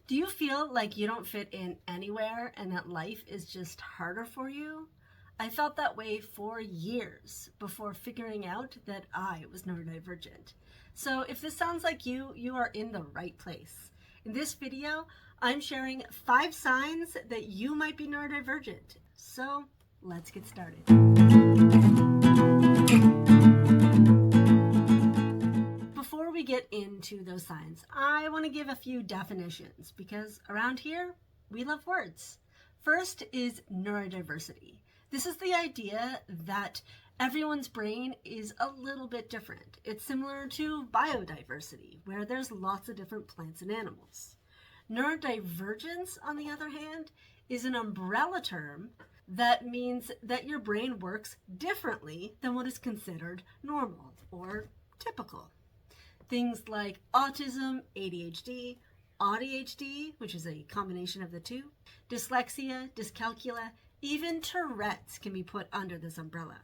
Do you feel like you don't fit in anywhere and that life is just harder for you? I felt that way for years before figuring out that I was neurodivergent. So if this sounds like you are in the right place. In this video, I'm sharing 5 signs that you might be neurodivergent. So let's get started. Before we get into those signs, I want to give a few definitions because around here, we love words. First is neurodiversity. This is the idea that everyone's brain is a little bit different. It's similar to biodiversity, where there's lots of different plants and animals. Neurodivergence, on the other hand, is an umbrella term that means that your brain works differently than what is considered normal or typical. Things like autism, ADHD, ADHD, which is a combination of the two, dyslexia, dyscalculia, even Tourette's can be put under this umbrella.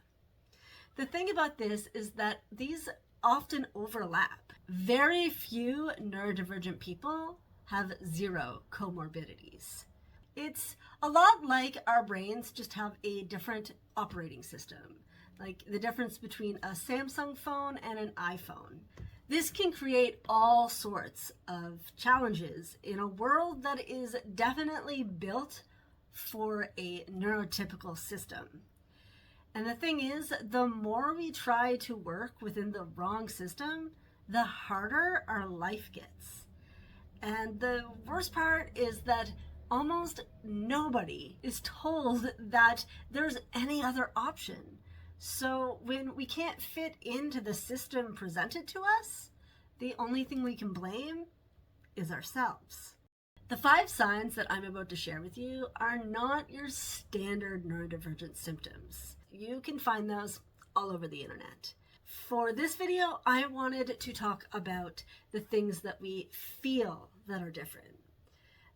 The thing about this is that these often overlap. Very few neurodivergent people have 0 comorbidities. It's a lot like our brains just have a different operating system, like the difference between a Samsung phone and an iPhone. This can create all sorts of challenges in a world that is definitely built for a neurotypical system. And the thing is, the more we try to work within the wrong system, the harder our life gets. And the worst part is that almost nobody is told that there's any other option. So when we can't fit into the system presented to us, the only thing we can blame is ourselves. The 5 signs that I'm about to share with you are not your standard neurodivergent symptoms. You can find those all over the internet. For this video, I wanted to talk about the things that we feel that are different.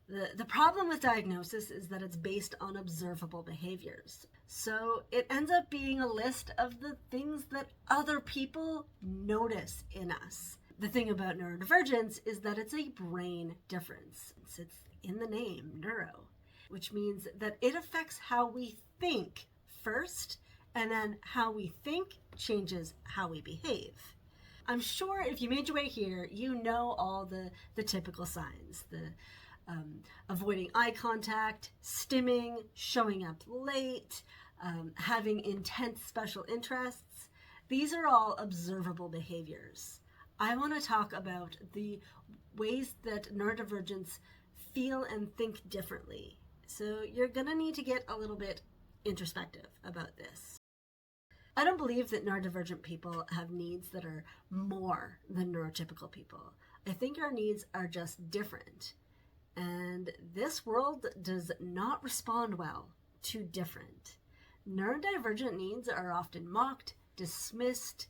The problem with diagnosis is that it's based on observable behaviors. So it ends up being a list of the things that other people notice in us. The thing about neurodivergence is that it's a brain difference. It's in the name, neuro, which means that it affects how we think first, and then how we think changes how we behave. I'm sure if you made your way here, you know all the typical signs, the avoiding eye contact, stimming, showing up late, having intense special interests. These are all observable behaviors. I want to talk about the ways that neurodivergents feel and think differently. So you're going to need to get a little bit introspective about this. I don't believe that neurodivergent people have needs that are more than neurotypical people. I think our needs are just different. And this world does not respond well to different. Neurodivergent needs are often mocked, dismissed,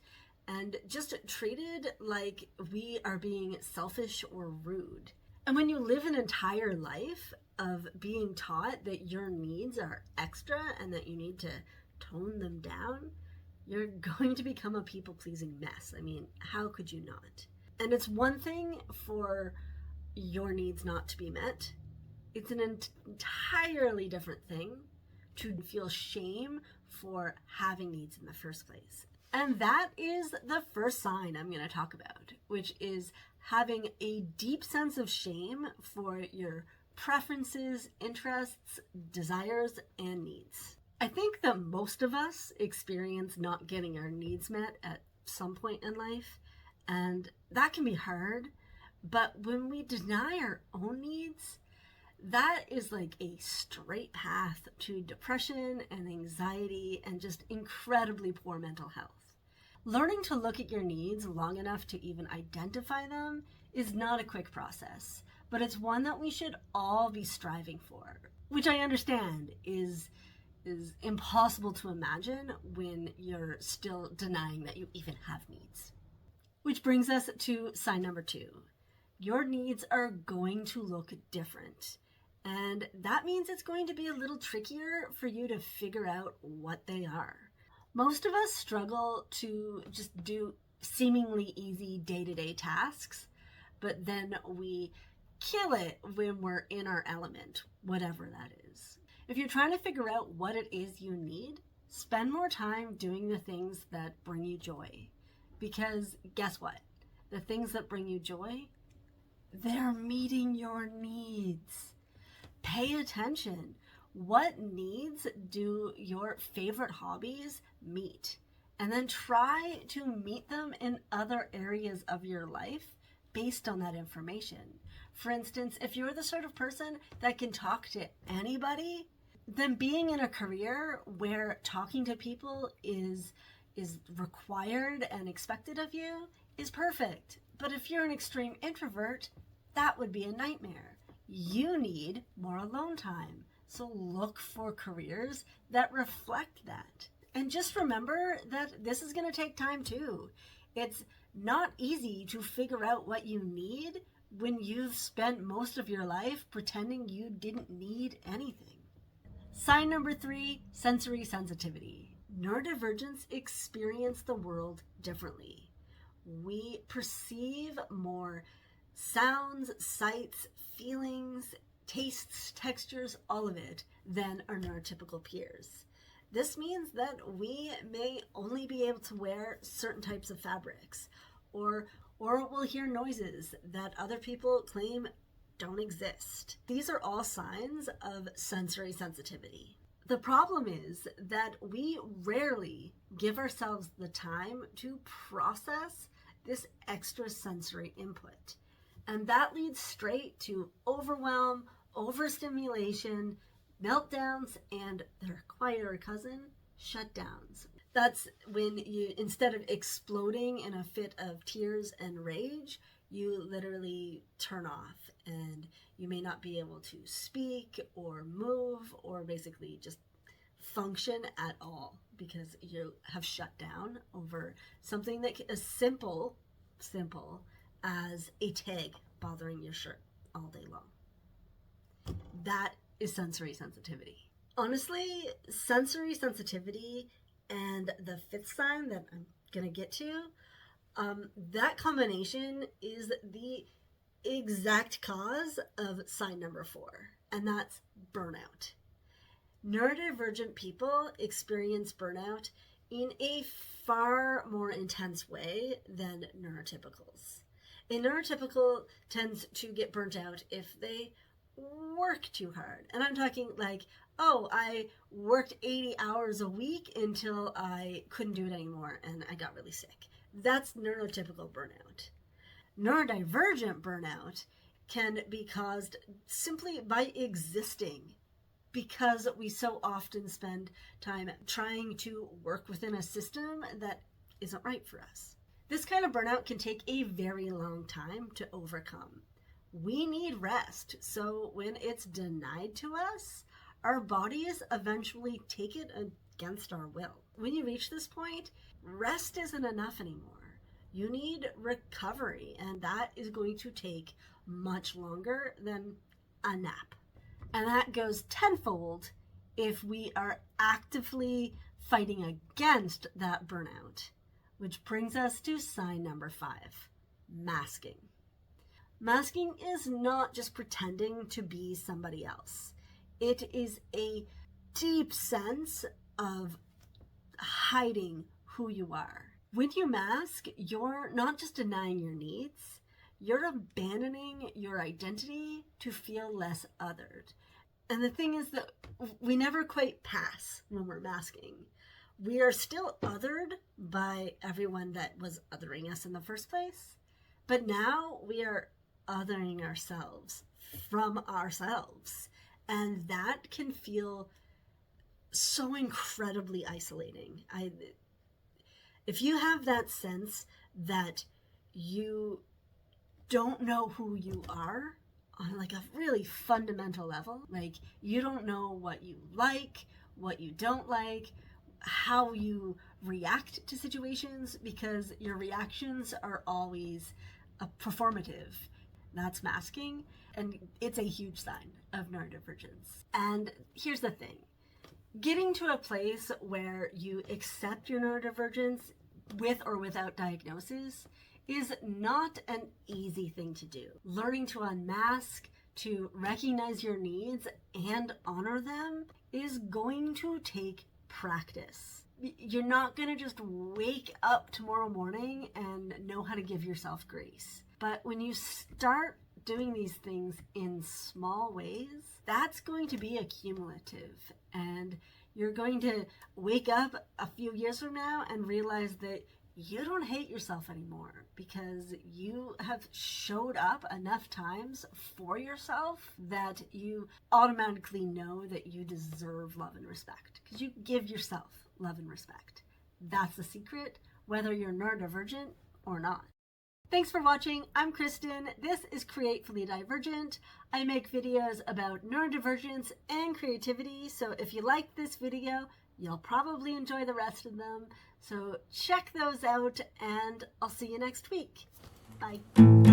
and just treated like we are being selfish or rude. And when you live an entire life of being taught that your needs are extra and that you need to tone them down, you're going to become a people-pleasing mess. I mean, how could you not? And it's one thing for your needs not to be met. It's an entirely different thing to feel shame for having needs in the first place. And that is the first sign I'm going to talk about, which is having a deep sense of shame for your preferences, interests, desires, and needs. I think that most of us experience not getting our needs met at some point in life, and that can be hard. But when we deny our own needs, that is like a straight path to depression and anxiety and just incredibly poor mental health. Learning to look at your needs long enough to even identify them is not a quick process, but it's one that we should all be striving for, which I understand is impossible to imagine when you're still denying that you even have needs. Which brings us to sign number 2. Your needs are going to look different. And that means it's going to be a little trickier for you to figure out what they are. Most of us struggle to just do seemingly easy day-to-day tasks, but then we kill it when we're in our element, whatever that is. If you're trying to figure out what it is you need, spend more time doing the things that bring you joy. Because guess what? The things that bring you joy, they're meeting your needs. Pay attention. What needs do your favorite hobbies meet? And then try to meet them in other areas of your life based on that information. For instance, if you're the sort of person that can talk to anybody, then being in a career where talking to people is required and expected of you is perfect. But if you're an extreme introvert, that would be a nightmare. You need more alone time. So look for careers that reflect that. And just remember that this is going to take time too. It's not easy to figure out what you need when you've spent most of your life pretending you didn't need anything. Sign number 3, sensory sensitivity. Neurodivergents experience the world differently. We perceive more sounds, sights, feelings, tastes, textures, all of it, than our neurotypical peers. This means that we may only be able to wear certain types of fabrics, or we'll hear noises that other people claim don't exist. These are all signs of sensory sensitivity. The problem is that we rarely give ourselves the time to process this extra sensory input. And that leads straight to overwhelm, overstimulation, meltdowns, and their quieter cousin, shutdowns. That's when you, instead of exploding in a fit of tears and rage, you literally turn off, and you may not be able to speak or move or basically just function at all because you have shut down over something that is simple as a tag bothering your shirt all day long. That is sensory sensitivity. Honestly, sensory sensitivity and the 5th sign that I'm gonna get to, that combination is the exact cause of sign number 4, and that's burnout. Neurodivergent people experience burnout in a far more intense way than neurotypicals. A neurotypical tends to get burnt out if they work too hard. And I'm talking like, oh, I worked 80 hours a week until I couldn't do it anymore and I got really sick. That's neurotypical burnout. Neurodivergent burnout can be caused simply by existing, because we so often spend time trying to work within a system that isn't right for us. This kind of burnout can take a very long time to overcome. We need rest, so when it's denied to us, our bodies eventually take it against our will. When you reach this point, rest isn't enough anymore. You need recovery, and that is going to take much longer than a nap. And that goes tenfold if we are actively fighting against that burnout, which brings us to sign number 5, masking. Masking is not just pretending to be somebody else. It is a deep sense of hiding who you are. When you mask, you're not just denying your needs, you're abandoning your identity to feel less othered. And the thing is that we never quite pass when we're masking. We are still othered by everyone that was othering us in the first place, but now we are othering ourselves from ourselves. And that can feel so incredibly isolating. If you have that sense that you don't know who you are on like a really fundamental level, like you don't know what you like, what you don't like, how you react to situations, because your reactions are always performative. That's masking, and it's a huge sign of neurodivergence. And here's the thing. Getting to a place where you accept your neurodivergence with or without diagnosis is not an easy thing to do. Learning to unmask, to recognize your needs and honor them is going to take practice. You're not going to just wake up tomorrow morning and know how to give yourself grace. But when you start doing these things in small ways, that's going to be accumulative. And you're going to wake up a few years from now and realize that you don't hate yourself anymore because you have showed up enough times for yourself that you automatically know that you deserve love and respect because you give yourself love and respect. That's the secret, whether you're neurodivergent or not. Thanks for watching. I'm Kristen. This is Creatively Divergent. I make videos about neurodivergence and creativity, so if you like this video, you'll probably enjoy the rest of them. So check those out, and I'll see you next week. Bye.